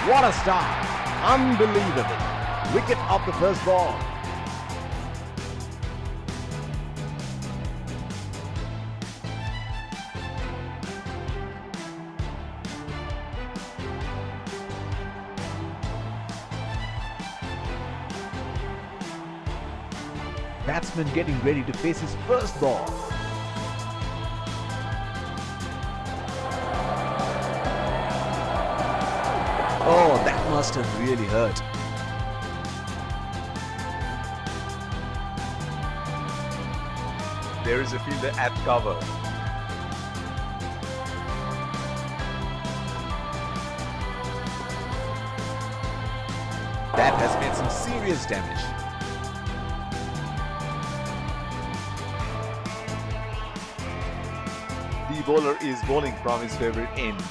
What a start! Unbelievable! Wicket off the first ball. Batsman getting ready to face his first ball. Oh, that must have really hurt. There is a fielder at cover. That has made some serious damage. The bowler is bowling from his favorite end.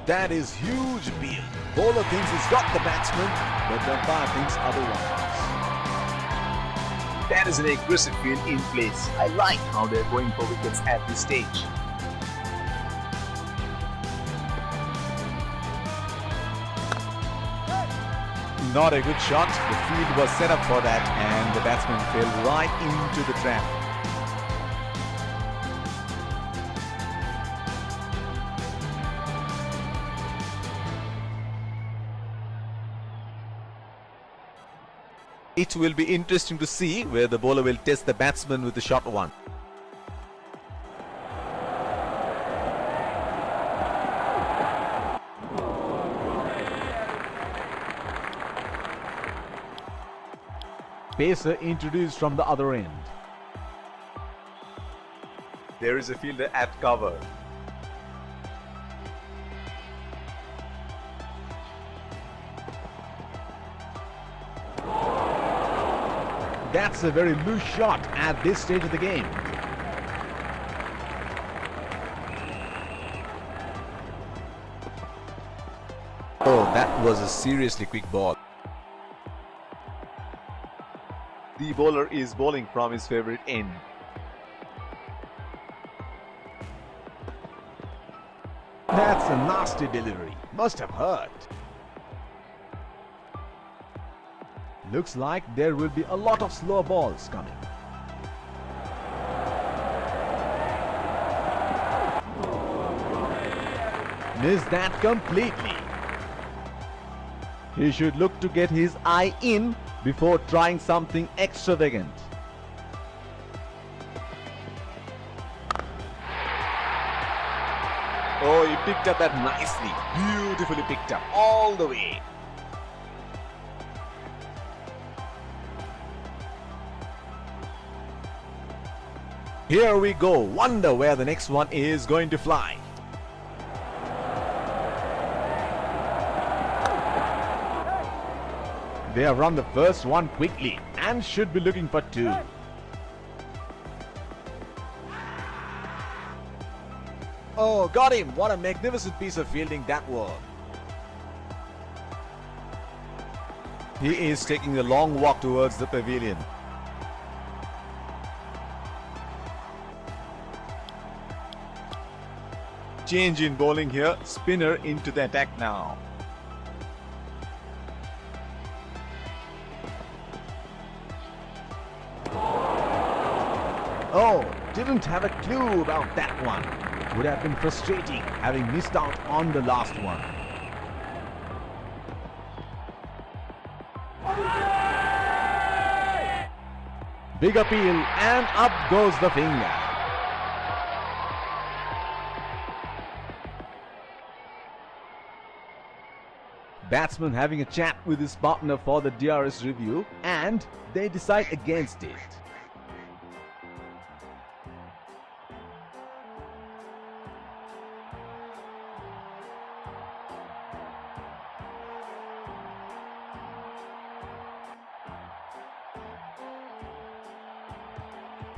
That is huge appeal. Bowler thinks he's got the batsman, but the umpire thinks otherwise. That is an aggressive field in place. I like how they're going for wickets at this stage. Not a good shot. The field was set up for that and the batsman fell right into the trap. It will be interesting to see where the bowler will test the batsman with the short one. Pacer introduced from the other end. There is a fielder at cover. That's a very loose shot at this stage of the game. Oh, that was a seriously quick ball. The bowler is bowling from his favorite end. That's a nasty delivery. Must have hurt. Looks like there will be a lot of slow balls coming. Missed that completely. He should look to get his eye in before trying something extravagant. Oh, he picked up that nicely. Beautifully picked up all the way. Here we go. Wonder where the next one is going to fly. They have run the first one quickly and should be looking for two. Oh, got him. What a magnificent piece of fielding that was. He is taking a long walk towards the pavilion. Change in bowling here. Spinner into the attack now. Oh, didn't have a clue about that one. Would have been frustrating having missed out on the last one. Big appeal and up goes the finger. Batsman having a chat with his partner for the DRS review and they decide against it.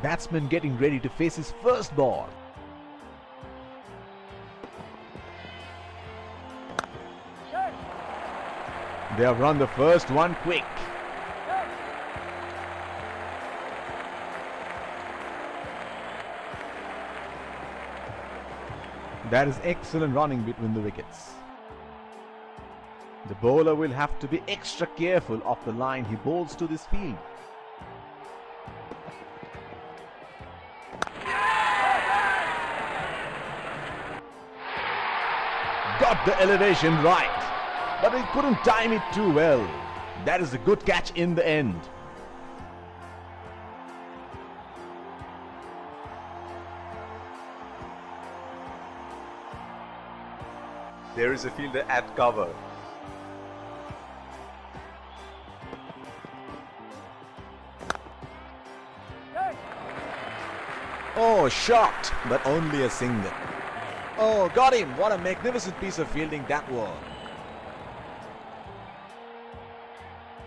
Batsman getting ready to face his first ball. They have run the first one quick. That is excellent running between the wickets. The bowler will have to be extra careful of the line he bowls to this field. Got the elevation right, but he couldn't time it too well. That is a good catch in the end. There is a fielder at cover. Oh, shot, but only a single. Oh, got him. What a magnificent piece of fielding that was.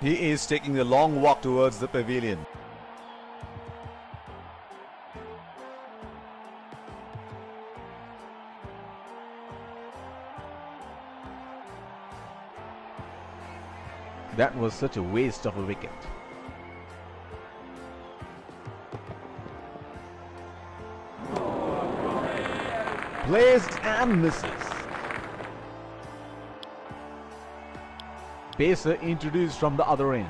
He is taking the long walk towards the pavilion. That was such a waste of a wicket. Plays and misses. Pacer introduced from the other end.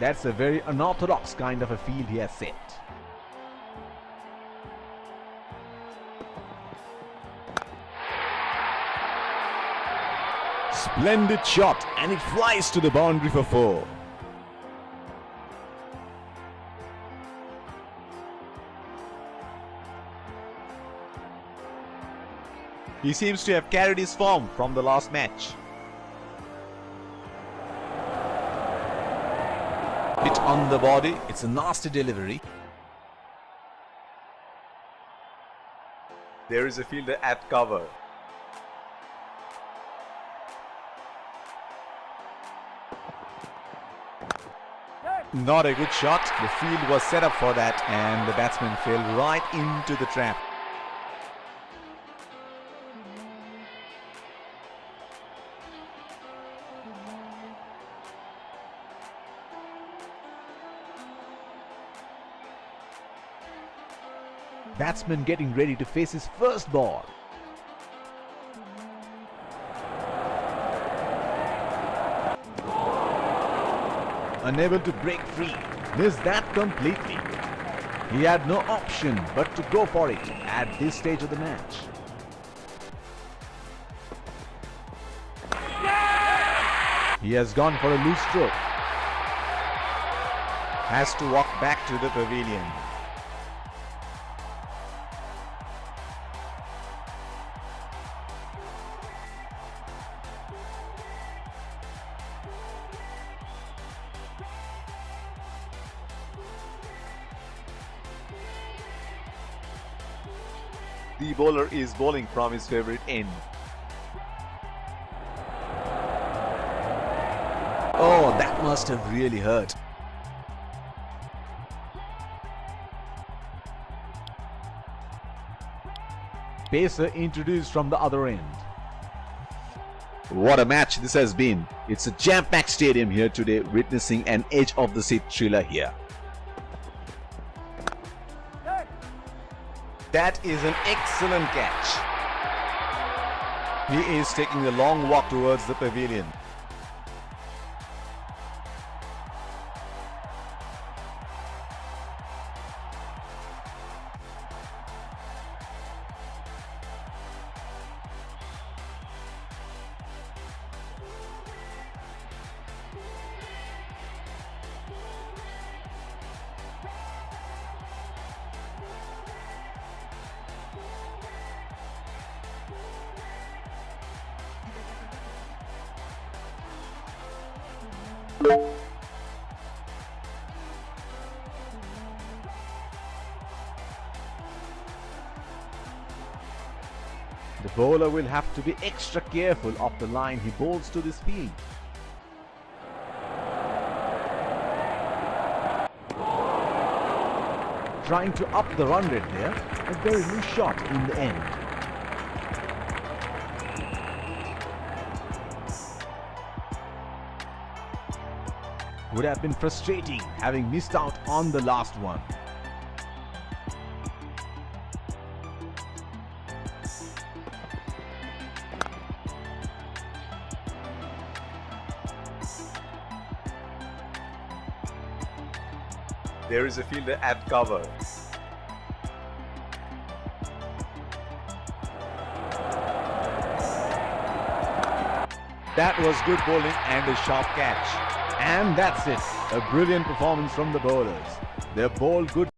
That's a very unorthodox kind of a field he has set. Splendid shot, and it flies to the boundary for 4. He seems to have carried his form from the last match. Hit on the body, it's a nasty delivery. There is a fielder at cover. Not a good shot. The field was set up for that, and the batsman fell right into the trap. Batsman getting ready to face his first ball. Unable to break free, missed that completely. He had no option but to go for it at this stage of the match. He has gone for a loose stroke. Has to walk back to the pavilion. The bowler is bowling from his favorite end. Oh, that must have really hurt. Pacer introduced from the other end. What a match this has been. It's a jam-packed stadium here today, witnessing an edge of the seat thriller here. That is an excellent catch. He is taking a long walk towards the pavilion. bowler will have to be extra careful of the line he bowls to this field. Trying to up the run rate there, a very loose shot in the end. Would have been frustrating having missed out on the last one. There is a fielder at cover. That was good bowling and a sharp catch. And that's it. A brilliant performance from the bowlers. They bowled good